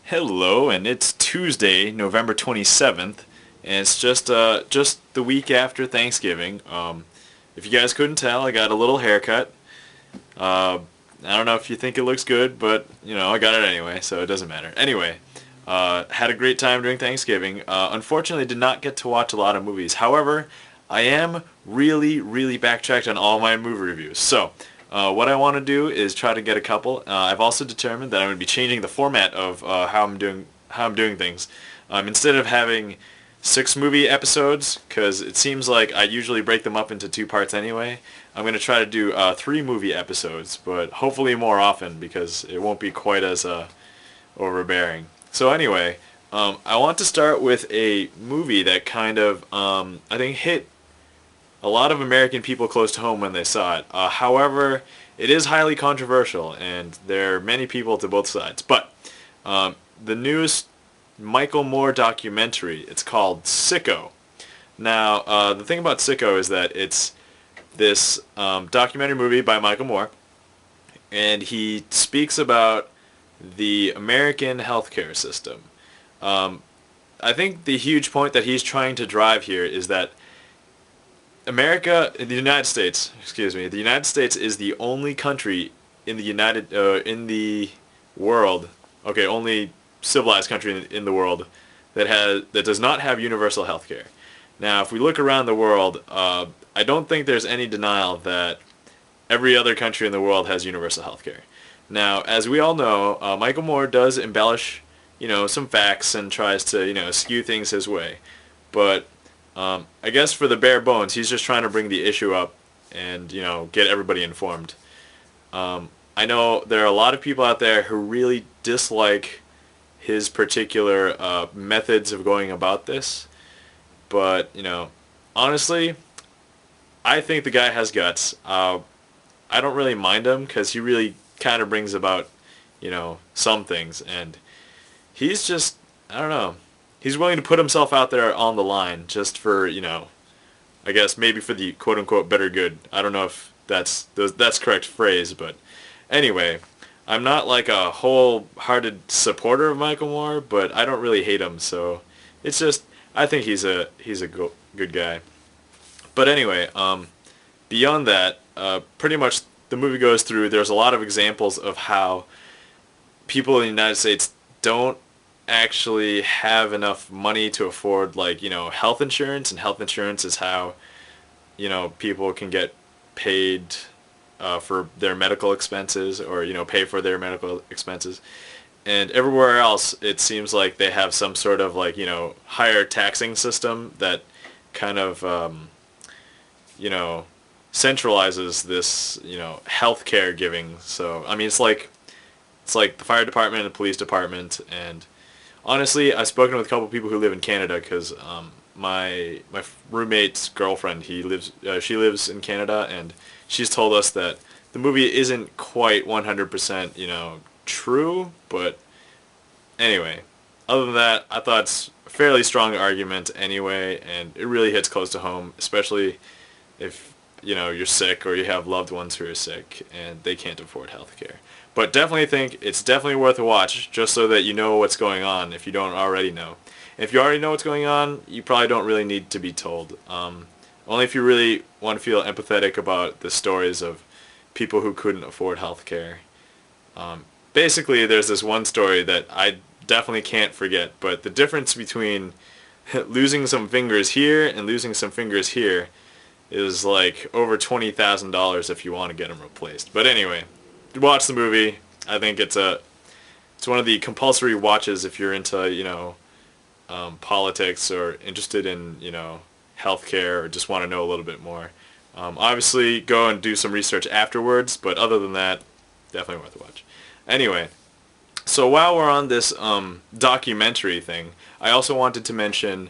Hello, and it's Tuesday, November 27th, and it's just the week after Thanksgiving. If you guys couldn't tell, I got a little haircut. Uh, I don't know if you think it looks good, but I got it anyway, so it doesn't matter. Anyway, had a great time during Thanksgiving. Unfortunately, did not get to watch a lot of movies. However, I am really backtracked on all my movie reviews. So, what I want to do is try to get a couple. I've also determined that I'm going to be changing the format of how I'm doing things. Instead of having 6 movie episodes, because it seems like I usually break them up into 2 parts anyway, I'm going to try to do 3 movie episodes, but hopefully more often because it won't be quite as overbearing. So anyway, I want to start with a movie that kind of, I think, hit a lot of American people close to home when they saw it. However, it is highly controversial, and there are many people to both sides. But the newest Michael Moore documentary, it's called Sicko. Now, the thing about Sicko is that it's this documentary movie by Michael Moore, and he speaks about the American healthcare system. I think the huge point that he's trying to drive here is that the United States, the United States is the only country in the world, okay, only civilized country in the world that does not have universal health care. Now, if we look around the world, I don't think there's any denial that every other country in the world has universal health care. Now, as we all know, Michael Moore does embellish, some facts and tries to, skew things his way. But I guess for the bare bones, he's just trying to bring the issue up and, get everybody informed. I know there are a lot of people out there who really dislike his particular methods of going about this. But, honestly, I think the guy has guts. I don't really mind him because he really kind of brings about, some things. And he's just, I don't know. He's willing to put himself out there on the line just for, I guess maybe for the quote-unquote better good. I don't know if that's correct phrase, but anyway, I'm not like a wholehearted supporter of Michael Moore, but I don't really hate him, so it's just, I think he's a good guy. But anyway, beyond that, pretty much the movie goes through, there's a lot of examples of how people in the United States don't actually have enough money to afford, like, health insurance, and health insurance is how, people can get paid for their medical expenses, or, pay for their medical expenses. And everywhere else, it seems like they have some sort of, like, higher taxing system that kind of, centralizes this, healthcare giving. So, I mean, it's like the fire department and the police department. And honestly, I've spoken with a couple of people who live in Canada because my roommate's girlfriend, she lives in Canada, and she's told us that the movie isn't quite 100%, true, but anyway, other than that, I thought it's a fairly strong argument anyway, and it really hits close to home, especially if, you're sick or you have loved ones who are sick and they can't afford health care. But definitely think it's definitely worth a watch, just so that you know what's going on if you don't already know. And if you already know what's going on, you probably don't really need to be told. Only if you really want to feel empathetic about the stories of people who couldn't afford health care. Basically, there's this one story that I definitely can't forget, but the difference between losing some fingers here and losing some fingers here is like over $20,000 if you want to get them replaced. But anyway, watch the movie. I think it's one of the compulsory watches if you're into, politics or interested in, healthcare, or just want to know a little bit more. Obviously, go and do some research afterwards, but other than that, definitely worth a watch. Anyway, so while we're on this documentary thing, I also wanted to mention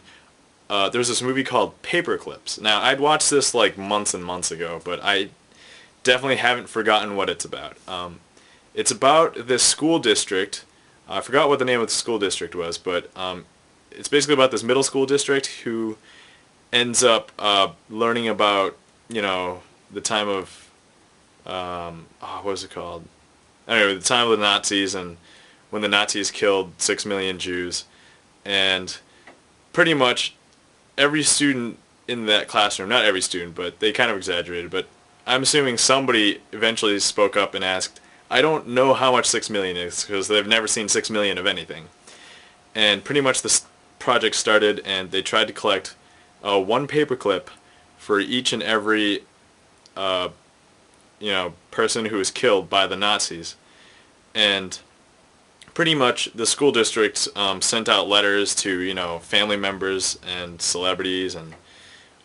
there's this movie called Paperclips. Now, I'd watched this like months and months ago, but I definitely haven't forgotten what it's about. It's about this school district. I forgot what the name of the school district was, but it's basically about this middle school district who ends up learning about, the time of, what was it called? Anyway, the time of the Nazis, and when the Nazis killed 6 million Jews, and pretty much every student in that classroom, not every student, but they kind of exaggerated, but I'm assuming somebody eventually spoke up and asked, I don't know how much 6 million is, because they've never seen 6 million of anything. And pretty much this project started, and they tried to collect one paperclip for each and every person who was killed by the Nazis. And pretty much the school district sent out letters to, family members and celebrities and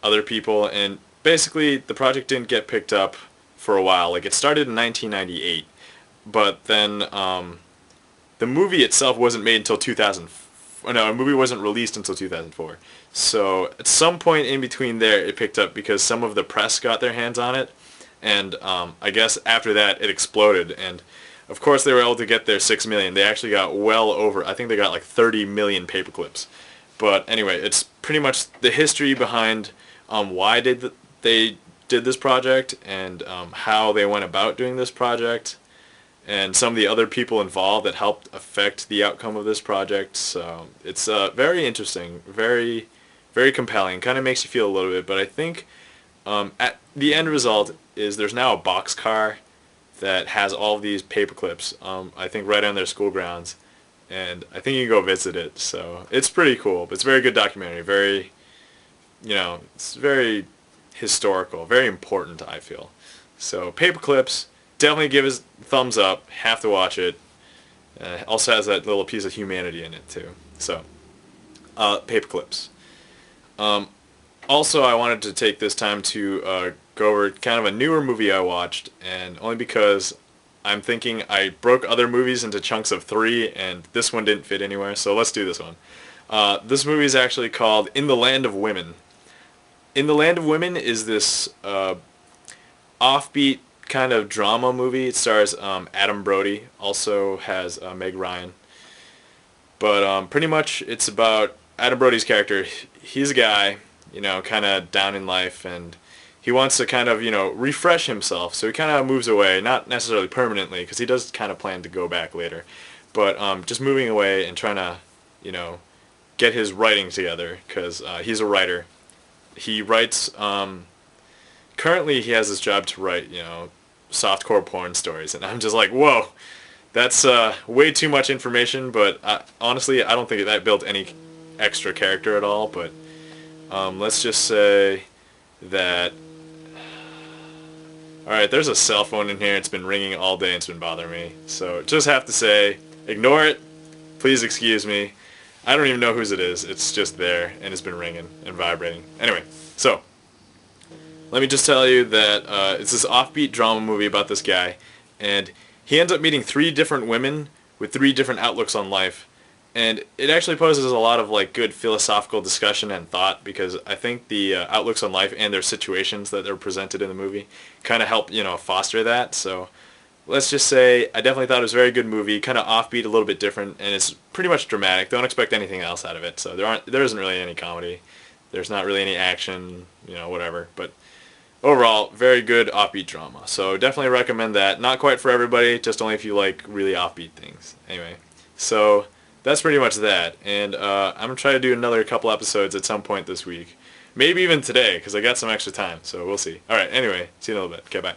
other people, and basically the project didn't get picked up for a while. Like, it started in 1998, but then the movie itself wasn't made until 2000. No, the movie wasn't released until 2004. So at some point in between there, it picked up because some of the press got their hands on it, and I guess after that it exploded. And of course they were able to get their 6 million. They actually got well over, I think they got like 30 million paperclips. But anyway, it's pretty much the history behind why they did this project, and how they went about doing this project, and some of the other people involved that helped affect the outcome of this project. So it's very interesting, very, very compelling. Kind of makes you feel a little bit, but I think at the end result is there's now a boxcar that has all of these paper clips, I think right on their school grounds, and I think you can go visit it. So it's pretty cool. It's a very good documentary, very, it's very historical, very important, I feel. So paper clips, definitely give us a thumbs up, have to watch it. Also has that little piece of humanity in it too. So, paper clips. Also, I wanted to take this time to go over kind of a newer movie I watched, and only because I'm thinking I broke other movies into chunks of 3, and this one didn't fit anywhere, so let's do this one. This movie is actually called In the Land of Women. In the Land of Women is this offbeat kind of drama movie. It stars Adam Brody, also has Meg Ryan. But pretty much it's about Adam Brody's character. He's a guy, kind of down in life, and he wants to kind of, refresh himself. So he kind of moves away, not necessarily permanently, because he does kind of plan to go back later. But just moving away and trying to, get his writing together, because he's a writer. He writes, currently he has this job to write, softcore porn stories, and I'm just like, whoa, that's way too much information, but honestly, I don't think that built any extra character at all, but let's just say that, alright, there's a cell phone in here, it's been ringing all day, and it's been bothering me, so just have to say, ignore it, please excuse me. I don't even know whose it is. It's just there, and it's been ringing and vibrating. Anyway, so let me just tell you that it's this offbeat drama movie about this guy, and he ends up meeting 3 different women with 3 different outlooks on life, and it actually poses a lot of good philosophical discussion and thought, because I think the outlooks on life and their situations that are presented in the movie kind of help foster that. So let's just say I definitely thought it was a very good movie, kind of offbeat, a little bit different, and it's pretty much dramatic. Don't expect anything else out of it. So there isn't really any comedy. There's not really any action, whatever. But overall, very good offbeat drama. So definitely recommend that. Not quite for everybody, just only if you like really offbeat things. Anyway, so that's pretty much that. And I'm going to try to do another couple episodes at some point this week. Maybe even today, because I got some extra time. So we'll see. Alright, anyway, see you in a little bit. Okay, bye.